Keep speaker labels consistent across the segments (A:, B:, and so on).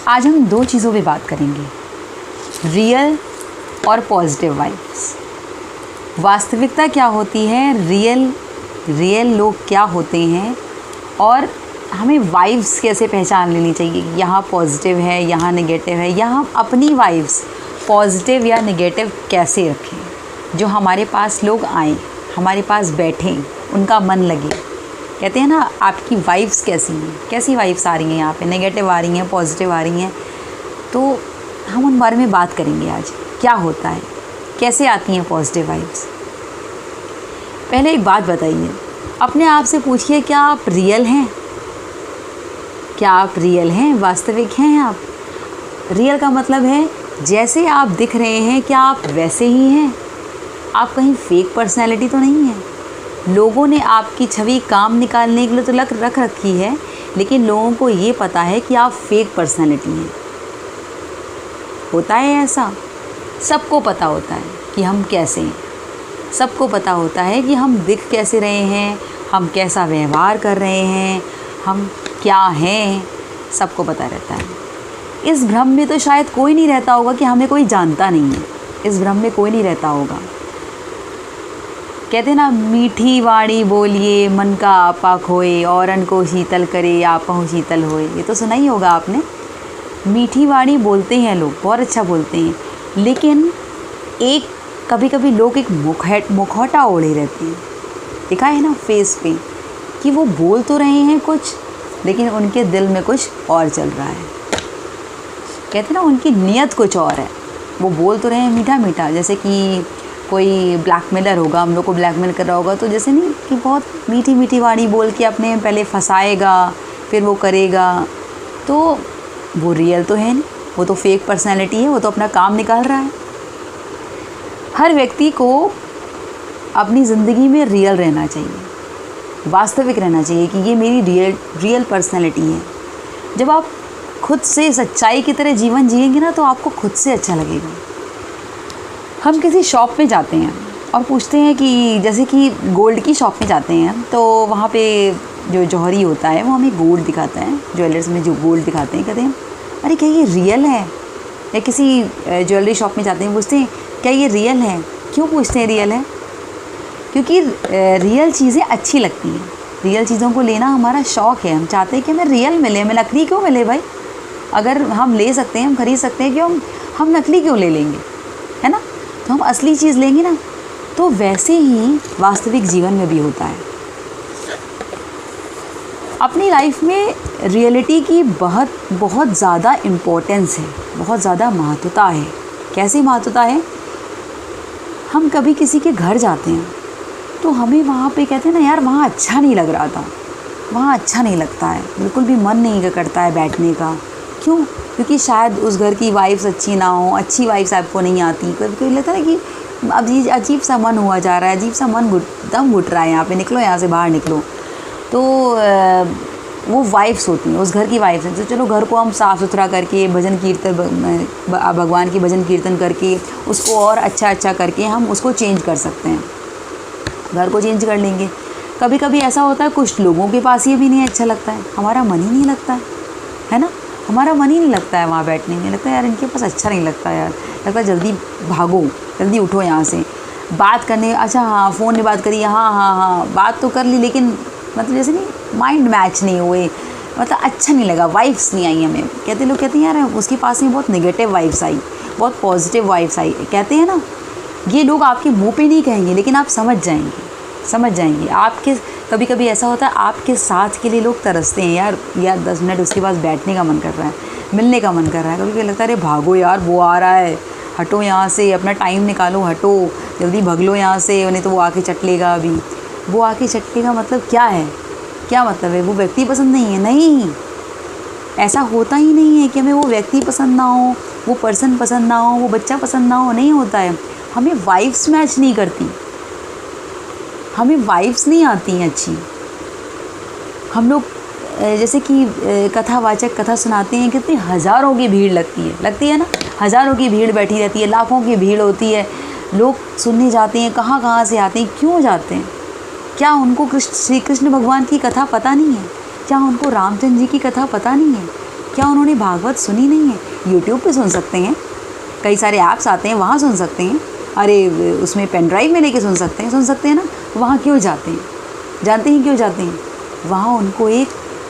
A: आज हम दो चीज़ों पे बात करेंगे, रियल और पॉजिटिव वाइब्स। वास्तविकता क्या होती है, रियल लोग क्या होते हैं, और हमें वाइब्स कैसे पहचान लेनी चाहिए कि यहाँ पॉजिटिव है, यहाँ नेगेटिव है, या हम अपनी वाइब्स पॉजिटिव या नेगेटिव कैसे रखें। जो हमारे पास लोग आएँ, हमारे पास बैठें, उनका मन लगे। कहते हैं ना, आपकी वाइब्स कैसी हैं, कैसी वाइब्स आ रही हैं यहाँ पे, नेगेटिव आ रही हैं, पॉजिटिव आ रही हैं। तो हम उन बारे में बात करेंगे आज, क्या होता है, कैसे आती हैं पॉजिटिव वाइब्स। पहले एक बात बताइए, अपने आप से पूछिए, क्या आप रियल हैं? क्या आप रियल हैं, वास्तविक हैं आप? रियल का मतलब है जैसे आप दिख रहे हैं, क्या आप वैसे ही हैं? आप कहीं फेक पर्सनैलिटी तो नहीं है? लोगों ने आपकी छवि काम निकालने के लिए तो रख रखी है, लेकिन लोगों को ये पता है कि आप फेक पर्सनैलिटी हैं। होता है ऐसा? सबको पता होता है कि हम कैसे हैं, सबको पता होता है कि हम दिख कैसे रहे हैं, हम कैसा व्यवहार कर रहे हैं, हम क्या हैं, सबको पता रहता है। इस भ्रम में तो शायद कोई नहीं रहता होगा कि हमें कोई जानता नहीं है, इस भ्रम में कोई नहीं रहता होगा। कहते ना, मीठी वाणी बोलिए मन का आपा खोए, औरन को शीतल करे आपहु शीतल होए। ये तो सुना ही होगा आपने। मीठी वाणी बोलते हैं लोग, बहुत अच्छा बोलते हैं, लेकिन एक कभी कभी लोग एक मुखौटा ओढ़े रहते हैं। देखा है ना फेस पे कि वो बोल तो रहे हैं कुछ, लेकिन उनके दिल में कुछ और चल रहा है। कहते हैं ना, उनकी नीयत कुछ और है। वो बोल तो रहे हैं मीठा मीठा, जैसे कि कोई ब्लैकमेलर होगा, हम लोग को ब्लैकमेल कर रहा होगा, तो जैसे नहीं कि बहुत मीठी मीठी वाणी बोल के अपने पहले फंसाएगा, फिर वो करेगा। तो वो रियल तो है नहीं, वो तो फेक पर्सनैलिटी है, वो तो अपना काम निकाल रहा है। हर व्यक्ति को अपनी ज़िंदगी में रियल रहना चाहिए, वास्तविक रहना चाहिए कि ये मेरी रियल पर्सनैलिटी है। जब आप खुद से सच्चाई की तरह जीवन जिएंगे ना, तो आपको खुद से अच्छा लगेगा। हम किसी शॉप पे जाते हैं और पूछते हैं कि, जैसे कि गोल्ड की शॉप में जाते हैं, तो वहाँ पे जो जौहरी होता है वो हमें गोल्ड दिखाता है, ज्वेलर्स में जो गोल्ड दिखाते हैं, कहते हैं अरे क्या ये रियल है? या किसी ज्वेलरी शॉप में जाते हैं, पूछते हैं क्या ये रियल है? क्यों पूछते हैं रियल है? क्योंकि रियल चीज़ें अच्छी लगती हैं, रियल चीज़ों को लेना हमारा शौक़ है। हम चाहते हैं कि हमें रियल मिले, हमें नकली क्यों मिले भाई? अगर हम ले सकते हैं, हम ख़रीद सकते हैं, क्यों हम नकली क्यों ले लेंगे, है ना? तो हम असली चीज़ लेंगे ना। तो वैसे ही वास्तविक जीवन में भी होता है। अपनी लाइफ में रियलिटी की बहुत ज़्यादा इम्पोर्टेंस है, बहुत ज़्यादा महत्वता है। कैसी महत्वता है? हम कभी किसी के घर जाते हैं तो हमें वहाँ पे कहते हैं ना, यार वहाँ अच्छा नहीं लग रहा था, वहाँ अच्छा नहीं लगता है, बिल्कुल भी मन नहीं करता है बैठने का। क्यों? क्योंकि शायद उस घर की वाइब्स अच्छी ना हो, अच्छी वाइब्स आपको नहीं आती। कभी लगता है कि अब ये अजीब सा मन हुआ जा रहा है, अजीब सा मन दम घुट रहा है, यहाँ पे निकलो, यहाँ से बाहर निकलो। तो वो वाइब्स होती हैं, उस घर की वाइब्स हैं। तो चलो घर को हम साफ़ सुथरा करके, भजन कीर्तन, भगवान की भजन कीर्तन करके, उसको और अच्छा करके हम उसको चेंज कर सकते हैं, घर को चेंज कर लेंगे। कभी कभी ऐसा होता है, कुछ लोगों के पास ये भी नहीं अच्छा लगता है, हमारा मन ही नहीं लगता है ना, हमारा मन ही नहीं लगता है वहाँ बैठने में। लगता है यार इनके पास अच्छा नहीं लगता यार, लगता है जल्दी भागो, जल्दी उठो यहाँ से। बात करने, अच्छा हाँ फ़ोन में बात करी, हाँ बात तो कर ली, लेकिन मतलब जैसे नहीं माइंड मैच नहीं हुए, मतलब अच्छा नहीं लगा, वाइब्स नहीं आई हमें। लोग कहते हैं यार उसके पास में बहुत नेगेटिव वाइब्स आई, बहुत पॉजिटिव वाइब्स आई। कहते हैं ना, ये लोग आपके मुँह पे नहीं कहेंगे, लेकिन आप समझ जाएंगे। आपके कभी कभी ऐसा होता है, आपके साथ के लिए लोग तरसते हैं, यार 10 मिनट उसके पास बैठने का मन कर रहा है, मिलने का मन कर रहा है। कभी लगता है अरे भागो यार, वो आ रहा है, हटो यहाँ से, अपना टाइम निकालो, हटो, जल्दी भग लो यहाँ से, नहीं तो वो आके चट लेगा। अभी वो आके चटने का मतलब क्या है? क्या मतलब है? वो व्यक्ति पसंद नहीं है? नहीं, ऐसा होता ही नहीं है कि हमें वो व्यक्ति पसंद ना हो, वो पर्सन पसंद ना हो, वो बच्चा पसंद ना हो, नहीं होता है। हमें वाइब्स मैच नहीं करती, हमें वाइब्स नहीं आती हैं अच्छी। हम लोग जैसे कि कथावाचक कथा सुनाते हैं, कितनी हज़ारों की भीड़ लगती है ना, हज़ारों की भीड़ बैठी रहती है, लाखों की भीड़ होती है, लोग सुनने जाते हैं, कहाँ से आते हैं, क्यों जाते हैं? क्या उनको श्री कृष्ण भगवान की कथा पता नहीं है? क्या उनको रामचंद्र जी की कथा पता नहीं है? क्या उन्होंने भागवत सुनी नहीं है? यूट्यूब पे सुन सकते हैं, कई सारे ऐप्स आते हैं, वहाँ सुन सकते हैं। अरे उसमें पेन ड्राइव में लेके सुन सकते हैं ना। वहाँ क्यों जाते हैं? जानते हैं क्यों जाते हैं? वहाँ उनको एक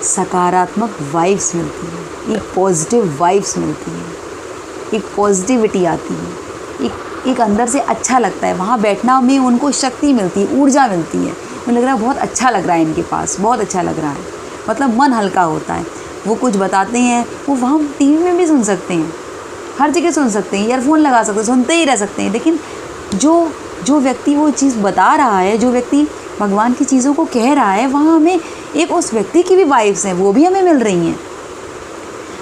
A: सकारात्मक वाइब्स मिलती है, एक पॉजिटिव वाइब्स मिलती है, एक पॉजिटिविटी आती है, एक अंदर से अच्छा लगता है। वहाँ बैठना में उनको शक्ति मिलती है, ऊर्जा मिलती है। मुझे लग रहा है बहुत अच्छा लग रहा है इनके पास, बहुत अच्छा लग रहा है, मतलब मन हल्का होता है। वो कुछ बताते हैं, वो वहाँ टीवी में भी सुन सकते हैं, हर जगह सुन सकते हैं, ईयरफोन लगा सकते हैं, सुनते ही रह सकते हैं। लेकिन जो व्यक्ति वो चीज़ बता रहा है, जो व्यक्ति भगवान की चीज़ों को कह रहा है, वहाँ हमें एक उस व्यक्ति की भी वाइब्स हैं, वो भी हमें मिल रही हैं।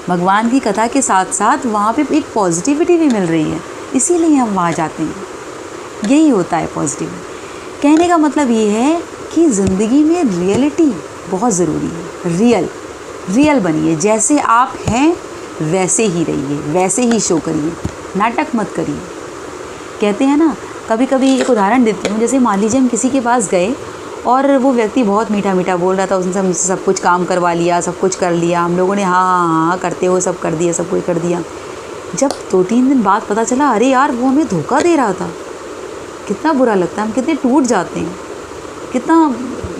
A: भगवान की कथा के साथ साथ वहाँ पे एक पॉजिटिविटी भी मिल रही है, इसीलिए हम वहाँ जाते हैं। यही होता है पॉजिटिव। कहने का मतलब ये है कि ज़िंदगी में रियलिटी बहुत ज़रूरी है। रियल बनिए, जैसे आप हैं वैसे ही रहिए, वैसे ही शो करिए, नाटक मत करिए। कहते हैं ना, कभी कभी एक उदाहरण देती हूँ, जैसे मान लीजिए हम किसी के पास गए और वो व्यक्ति बहुत मीठा मीठा बोल रहा था, उसने हमसे सब कुछ काम करवा लिया, सब कुछ कर लिया, हम लोगों ने हाँ हाँ हाँ करते हुए सब कर दिया, सब कुछ कर दिया। जब 2-3 दिन बाद पता चला, अरे यार वो हमें धोखा दे रहा था, कितना बुरा लगता है, हम कितने टूट जाते हैं,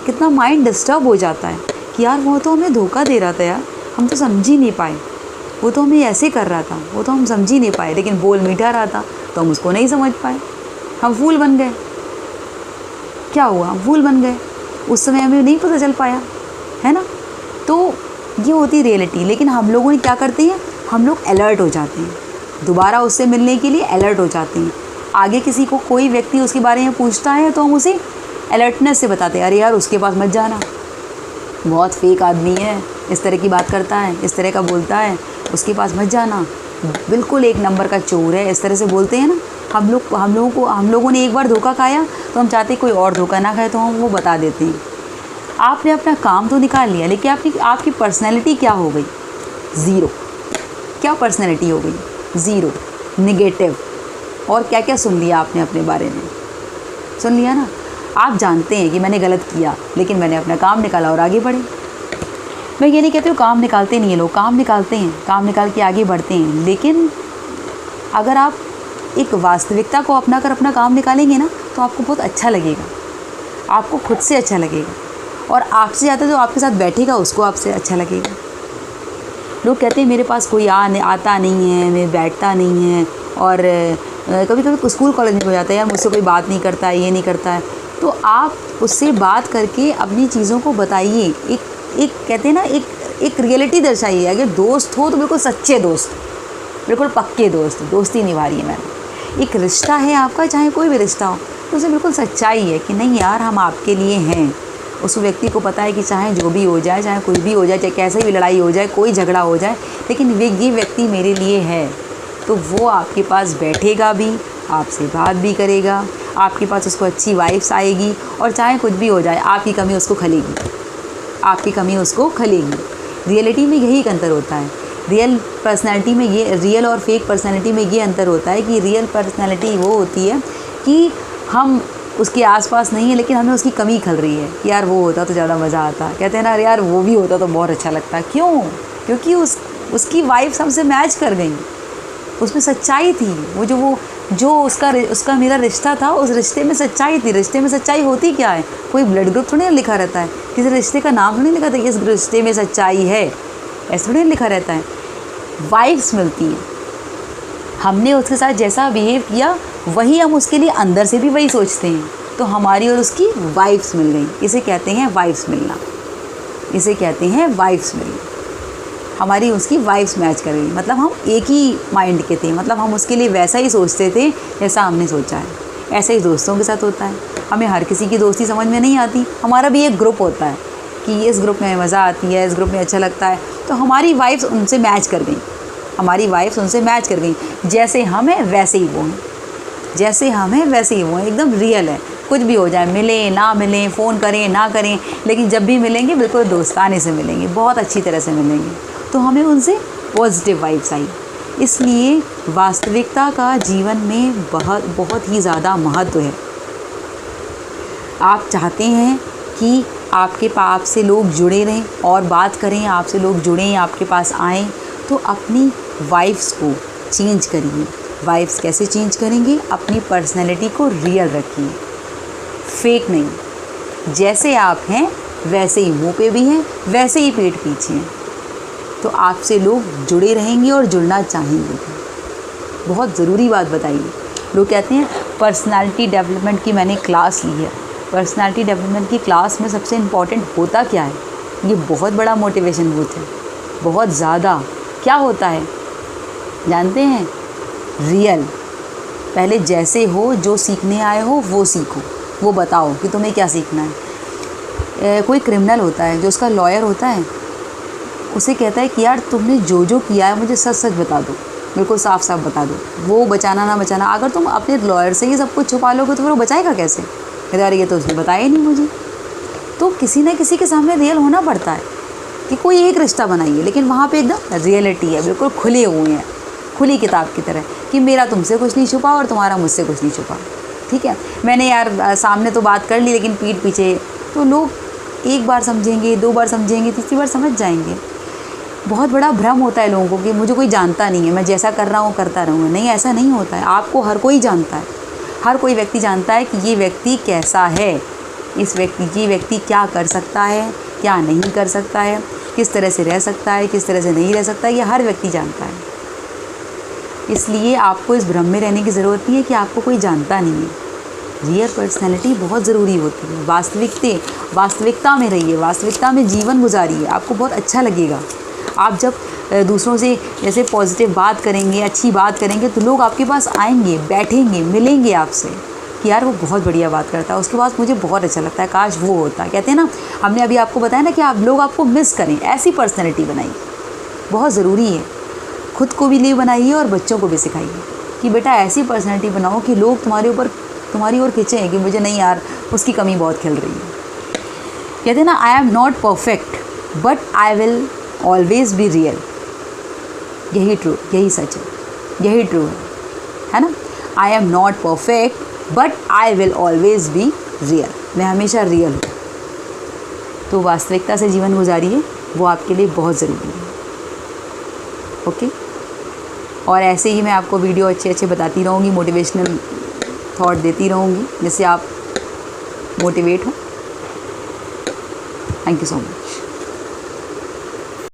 A: कितना माइंड डिस्टर्ब हो जाता है कि यार वो तो हमें धोखा दे रहा था, यार हम तो समझ ही नहीं पाए, वो तो हमें ऐसे कर रहा था, वो तो हम समझ ही नहीं पाए, लेकिन बोल मीठा रहा था तो हम उसको नहीं समझ पाए, हम फूल बन गए। क्या हुआ? हम फूल बन गए, उस समय हमें नहीं पता चल पाया, है ना। तो ये होती रियलिटी। लेकिन हम लोगों ने क्या करते हैं, हम लोग अलर्ट हो जाते हैं, दोबारा उससे मिलने के लिए अलर्ट हो जाते हैं। आगे किसी को कोई व्यक्ति उसके बारे में पूछता है तो हम उसे अलर्टनेस से बताते हैं, अरे यार उसके पास मत जाना, बहुत फेक आदमी है, इस तरह की बात करता है, इस तरह का बोलता है, उसके पास मत जाना, बिल्कुल एक नंबर का चोर है, इस तरह से बोलते हैं ना। हम लोगों ने एक बार धोखा खाया तो हम चाहते कोई और धोखा ना खाए, तो हम वो बता देते हैं। आपने अपना काम तो निकाल लिया, लेकिन आपकी पर्सनैलिटी क्या हो गई? ज़ीरो। क्या पर्सनैलिटी हो गई? Zero, negative. और क्या क्या सुन लिया आपने अपने बारे में? सुन लिया ना। आप जानते हैं कि मैंने गलत किया, लेकिन मैंने अपना काम निकाला और आगे बढ़े। मैं ये नहीं कहती हूँ काम निकालते नहीं है लोग, काम निकालते हैं, काम निकाल के आगे बढ़ते हैं। लेकिन अगर आप एक वास्तविकता को अपनाकर अपना काम निकालेंगे ना, तो आपको बहुत अच्छा लगेगा, आपको खुद से अच्छा लगेगा, और आपसे ज़्यादा जो आपके साथ बैठेगा उसको आपसे अच्छा लगेगा। लोग कहते हैं मेरे पास कोई आता नहीं है, मैं बैठता नहीं है, और कभी कभी स्कूल कॉलेज में हो जाता है, यार मुझसे कोई बात नहीं करता है, ये नहीं करता है। तो आप उससे बात करके अपनी चीज़ों को बताइए। एक कहते हैं ना, एक रियलिटी दर्शाइए। अगर दोस्त हो तो बिल्कुल सच्चे दोस्त, बिल्कुल पक्के दोस्त, दोस्ती निभा रही है मैंने। एक रिश्ता है आपका, चाहे कोई भी रिश्ता हो, तो उसमें बिल्कुल सच्चाई है कि नहीं यार हम आपके लिए हैं। उस व्यक्ति को पता है कि चाहे जो भी हो जाए, चाहे कुछ भी हो जाए, चाहे कैसे भी लड़ाई हो जाए, कोई झगड़ा हो जाए, लेकिन ये व्यक्ति मेरे लिए है। तो वो आपके पास बैठेगा भी, आपसे बात भी करेगा, आपके पास उसको अच्छी वाइब्स आएगी, और चाहे कुछ भी हो जाए आपकी कमी उसको खलेगी, आपकी कमी उसको खलेगी। रियलिटी में यही एक अंतर होता है। रियल पर्सनैलिटी में ये, रियल और फेक पर्सनैलिटी में ये अंतर होता है कि रियल पर्सनैलिटी वो होती है कि हम उसके आसपास नहीं है, लेकिन हमें उसकी कमी खल रही है कि यार वो होता तो ज़्यादा मज़ा आता। कहते हैं ना, यार वो भी होता तो बहुत अच्छा लगता। क्यों? क्योंकि उसकी वाइब्स हमसे मैच कर गई, उसमें सच्चाई थी। जो उसका मेरा रिश्ता था, उस रिश्ते में सच्चाई थी। रिश्ते में सच्चाई होती क्या है? कोई ब्लड ग्रुप थोड़ी लिखा रहता है, किसी रिश्ते का नाम थोड़ी लिखा था कि इस रिश्ते में सच्चाई है, ऐसा थोड़ी लिखा रहता है। वाइब्स मिलती हैं। हमने उसके साथ जैसा बिहेव किया, वही हम उसके लिए अंदर से भी वही सोचते हैं, तो हमारी और उसकी वाइब्स मिल गई। इसे कहते हैं वाइब्स मिलना, इसे कहते हैं वाइब्स मिलना। हमारी उसकी वाइब्स मैच कर गई, मतलब हम एक ही माइंड के थे, मतलब हम उसके लिए वैसा ही सोचते थे जैसा हमने सोचा है। ऐसा ही दोस्तों के साथ होता है। हमें हर किसी की दोस्ती समझ में नहीं आती। हमारा भी एक ग्रुप होता है कि इस ग्रुप में मज़ा आती है, इस ग्रुप में अच्छा लगता है, तो हमारी वाइब्स उनसे मैच कर गई, हमारी वाइब्स उनसे मैच कर गई। जैसे हम हैं वैसे ही वो हैं, जैसे हम हैं वैसे ही वो हैं, एकदम रियल है। कुछ भी हो जाए, मिलें ना मिलें, फ़ोन करें ना करें, लेकिन जब भी मिलेंगे बिल्कुल दोस्ताने से मिलेंगे, बहुत अच्छी तरह से मिलेंगे, तो हमें उनसे पॉजिटिव वाइब्स आई। इसलिए वास्तविकता का जीवन में बहुत ही ज़्यादा महत्व है। आप चाहते हैं कि आपके पास से लोग जुड़े रहें और बात करें, आपसे लोग जुड़ें, आपके पास आएँ, तो अपनी वाइफ्स को चेंज करिए। वाइफ्स कैसे चेंज करेंगे? अपनी पर्सनैलिटी को रियल रखिए, फेक नहीं। जैसे आप हैं वैसे ही मुंह पे भी हैं, वैसे ही पीठ पीछे हैं, तो आपसे लोग जुड़े रहेंगे और जुड़ना चाहेंगे। बहुत ज़रूरी बात बताइए। लोग कहते हैं पर्सनालिटी डेवलपमेंट की मैंने क्लास ली है। पर्सनालिटी डेवलपमेंट की क्लास में सबसे इम्पॉर्टेंट होता क्या है? ये बहुत बड़ा मोटिवेशन बूथ है, बहुत ज़्यादा। क्या होता है जानते हैं? रियल। पहले जैसे हो, जो सीखने आए हो वो सीखो, वो बताओ कि तुम्हें क्या सीखना है। कोई क्रिमिनल होता है जो उसका लॉयर होता है, उसे कहता है कि यार तुमने जो जो किया है मुझे सच सच बता दो, बिल्कुल साफ साफ बता दो। वो बचाना ना बचाना, अगर तुम अपने लॉयर से ही सब कुछ छुपा लोगे तो फिर वो बचाएगा कैसे? यार ये तो उसने बताया ही नहीं मुझे। तो किसी न किसी के सामने रियल होना पड़ता है कि कोई एक रिश्ता बनाइए, लेकिन वहाँ पे एकदम रियलिटी है, बिल्कुल खुले हुए हैं, खुली किताब की तरह कि मेरा तुमसे कुछ नहीं छुपा और तुम्हारा मुझसे कुछ नहीं छुपा। ठीक है, मैंने यार सामने तो बात कर ली, लेकिन पीठ पीछे तो लोग एक बार समझेंगे, 2 बार समझेंगे, तीसरी बार समझ जाएंगे। बहुत बड़ा भ्रम होता है लोगों को कि मुझे कोई जानता नहीं है, मैं जैसा कर रहा हूँ करता रहूँगा। नहीं, ऐसा नहीं होता है। आपको हर कोई जानता है, हर कोई व्यक्ति जानता है कि ये व्यक्ति कैसा है, ये व्यक्ति क्या कर सकता है, क्या नहीं कर सकता है, किस तरह से रह सकता है, किस तरह से नहीं रह सकता है, ये हर व्यक्ति जानता है। इसलिए आपको इस भ्रम में रहने की ज़रूरत नहीं है कि आपको कोई जानता नहीं है। रियल पर्सनैलिटी बहुत ज़रूरी होती है। वास्तविकता में रहिए, वास्तविकता में जीवन गुजारिए, आपको बहुत अच्छा लगेगा। आप जब दूसरों से जैसे पॉजिटिव बात करेंगे, अच्छी बात करेंगे, तो लोग आपके पास आएंगे, बैठेंगे, मिलेंगे आपसे कि यार वो बहुत बढ़िया बात करता है, उसके बाद मुझे बहुत अच्छा लगता है, काश वो होता। कहते हैं ना, हमने अभी आपको बताया ना कि आप लोग आपको मिस करें, ऐसी पर्सनैलिटी बनाइए। बहुत ज़रूरी है। खुद को भी लिए बनाइए और बच्चों को भी सिखाइए कि बेटा ऐसी पर्सनैलिटी बनाओ कि लोग तुम्हारी ओर खींचें कि मुझे नहीं यार उसकी कमी बहुत खिल रही है। कहते हैं ना, I am not perfect but I will always be real. यही सच है, यही ट्रू है ना। I am not perfect but I will always be real. मैं हमेशा रियल हूँ। तो वास्तविकता से जीवन गुजारिए, वो आपके लिए बहुत ज़रूरी है। ओके, और ऐसे ही मैं आपको वीडियो अच्छे बताती रहूँगी, मोटिवेशनल थॉट देती रहूँगी, जिससे आप मोटिवेट हो। Thank you so much.